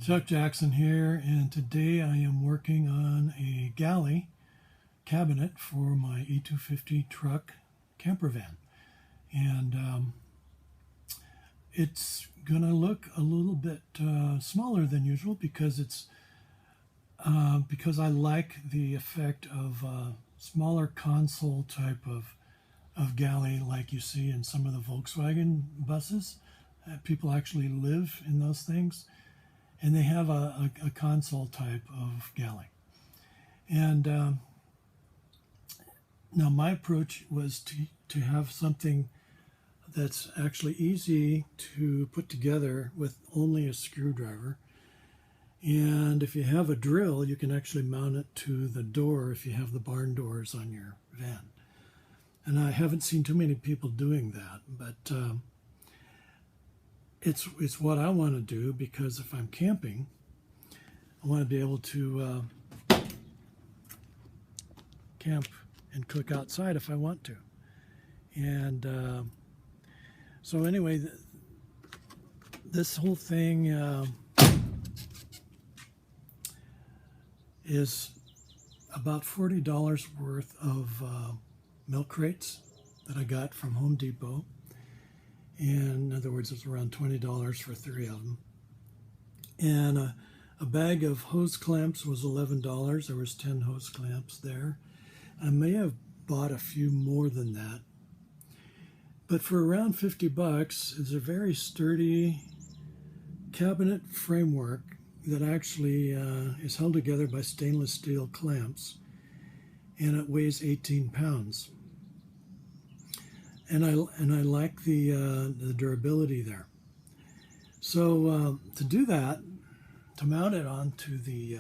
Chuck Jackson here, and today I am working on a Galley cabinet for my E250 truck camper van. And it's going to look a little bit smaller than usual because because I like the effect of smaller console type of Galley like you see in some of the Volkswagen buses. People actually live in those things. And they have a console type of Galley. And now my approach was to have something that's actually easy to put together with only a screwdriver. And if you have a drill, you can actually mount it to the door if you have the barn doors on your van. And I haven't seen too many people doing that, but it's what I want to do, because if I'm camping, I want to be able to camp and cook outside if I want to. And so anyway, this whole thing is about $40 worth of milk crates that I got from Home Depot. And in other words, it's around $20 for 3 of them. And a bag of hose clamps was $11. There was 10 hose clamps there. I may have bought a few more than that. But for around $50, it's a very sturdy cabinet framework that actually is held together by stainless steel clamps. And it weighs 18 pounds. And I like the durability there. So to do that, to mount it onto the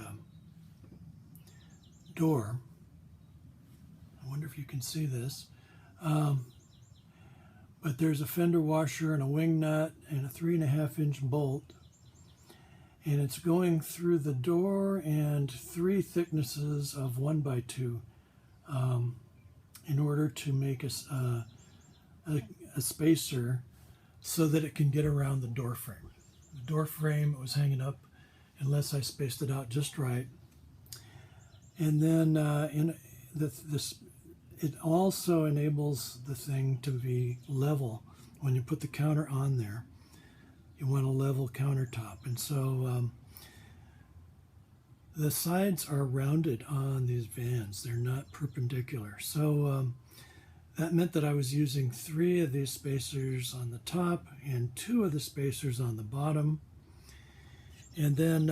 door, I wonder if you can see this, but there's a fender washer and a wing nut and a 3.5-inch bolt, and it's going through the door and 3 thicknesses of 1x2 in order to make a spacer so that it can get around the door frame. The door frame was hanging up unless I spaced it out just right. And then it also enables the thing to be level. When you put the counter on there, you want a level countertop. And so the sides are rounded on these vans. They're not perpendicular. So that meant that I was using 3 of these spacers on the top and 2 of the spacers on the bottom. And then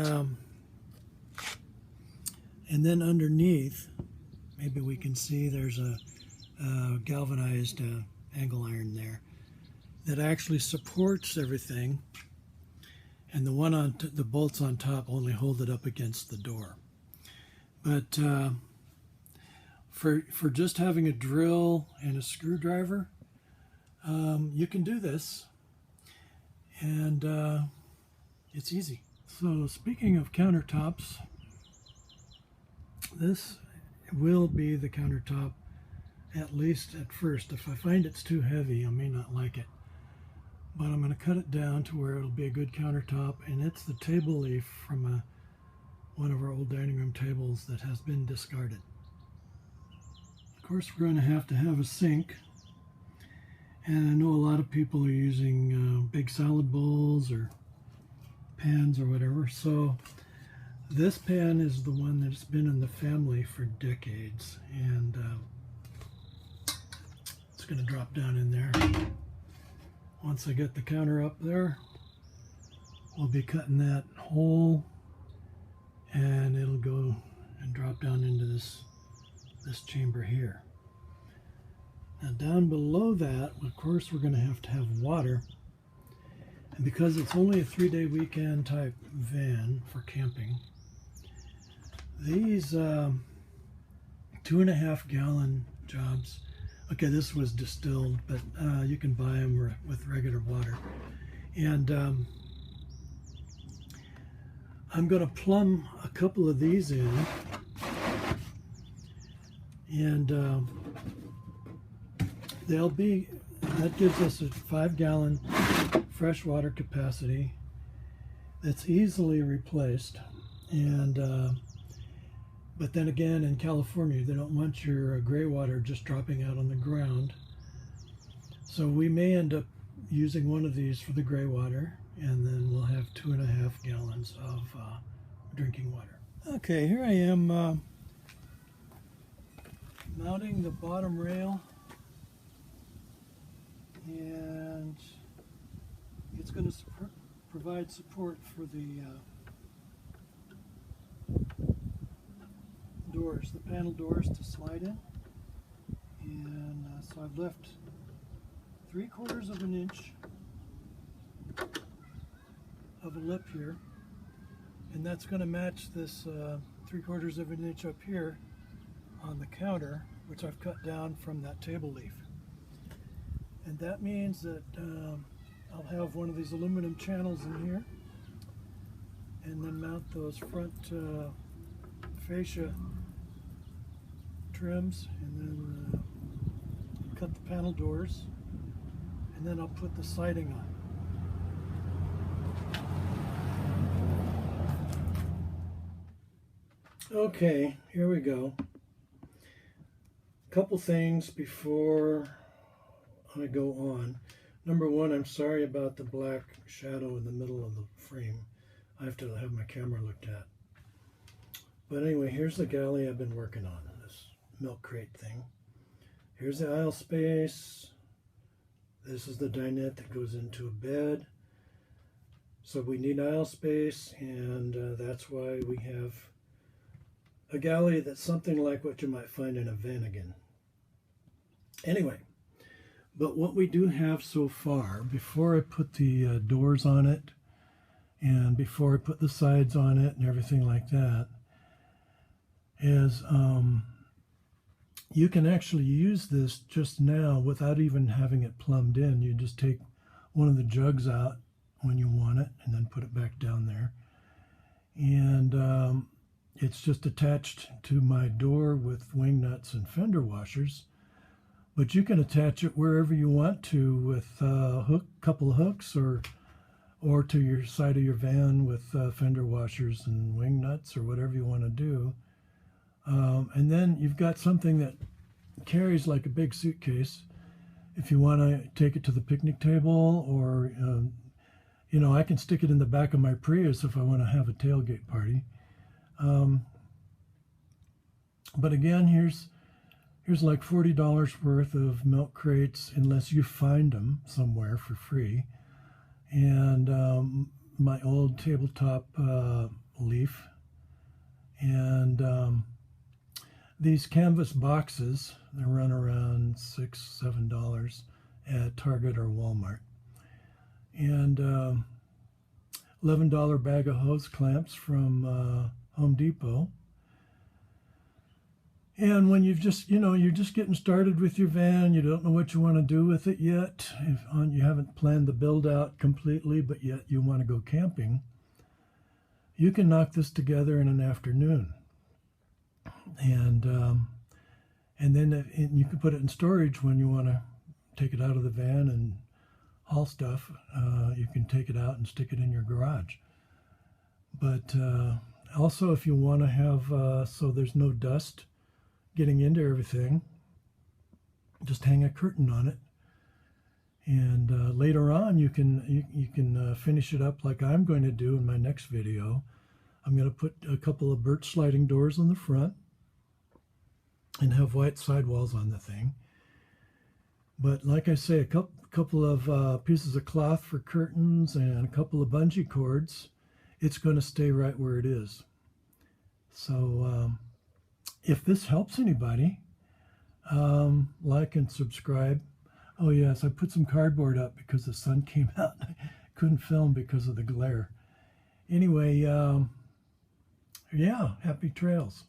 underneath, maybe we can see there's a galvanized angle iron there that actually supports everything. And the one on the bolts on top only hold it up against the door. But for just having a drill and a screwdriver, you can do this, and it's easy. So speaking of countertops, this will be the countertop, at least at first. If I find it's too heavy, I may not like it. But I'm going to cut it down to where it'll be a good countertop, and it's the table leaf from one of our old dining room tables that has been discarded. Of course, we're going to have a sink, and I know a lot of people are using big salad bowls or pans or whatever. So this pan is the one that's been in the family for decades, and it's going to drop down in there. Once I get the counter up there, we'll be cutting that hole, and it'll go and drop down into this chamber here. Now down below that, of course, we're going to have water. And because it's only a 3-day weekend type van for camping, these 2.5 gallon jobs, okay, this was distilled, but you can buy them with regular water. And I'm going to plumb a couple of these in, and that gives us a 5-gallon freshwater capacity. that's easily replaced. And but then again, in California, they don't want your gray water just dropping out on the ground. So we may end up using one of these for the gray water, and then we'll have 2.5 gallons of drinking water. Okay, here I am mounting the bottom rail, and it's going to provide support for the doors, the panel doors to slide in. And so I've left 3/4 of an inch of a lip here, and that's going to match this 3/4 of an inch up here on the counter, which I've cut down from that table leaf. And that means that I'll have one of these aluminum channels in here, and then mount those front fascia trims, and then cut the panel doors, and then I'll put the siding on. Okay, here we go. Couple things before I go on. Number one, I'm sorry about the black shadow in the middle of the frame. I have to have my camera looked at. But anyway, here's the galley I've been working on, this milk crate thing. Here's the aisle space. This is the dinette that goes into a bed. So we need aisle space, and that's why we have a galley that's something like what you might find in a Vanagon. Anyway, but what we do have so far, before I put the doors on it, and before I put the sides on it and everything like that, is you can actually use this just now without even having it plumbed in. You just take one of the jugs out when you want it and then put it back down there. And it's just attached to my door with wing nuts and fender washers. But you can attach it wherever you want to with a couple of hooks, or to your side of your van with fender washers and wing nuts, or whatever you want to do. And then you've got something that carries like a big suitcase if you want to take it to the picnic table, or you know, I can stick it in the back of my Prius if I want to have a tailgate party. But again, here's like $40 worth of milk crates, unless you find them somewhere for free. And my old tabletop leaf, and these canvas boxes, they run around $6, $7 at Target or Walmart. And $11 bag of hose clamps from Home Depot. And when you've just, you know, you're just getting started with your van, you don't know what you want to do with it yet, you haven't planned the build out completely, but yet you want to go camping, you can knock this together in an afternoon. And then you can put it in storage when you want to take it out of the van and haul stuff. You can take it out and stick it in your garage. But also, if you want to have, so there's no dust getting into everything, just hang a curtain on it. And later on, you can finish it up like I'm going to do in my next video. I'm going to put a couple of birch sliding doors on the front and have white sidewalls on the thing. But like I say, a couple of pieces of cloth for curtains and a couple of bungee cords. It's going to stay right where it is. So if this helps anybody, like and subscribe. Oh yes, I put some cardboard up because the sun came out. I couldn't film because of the glare. Anyway, yeah, happy trails.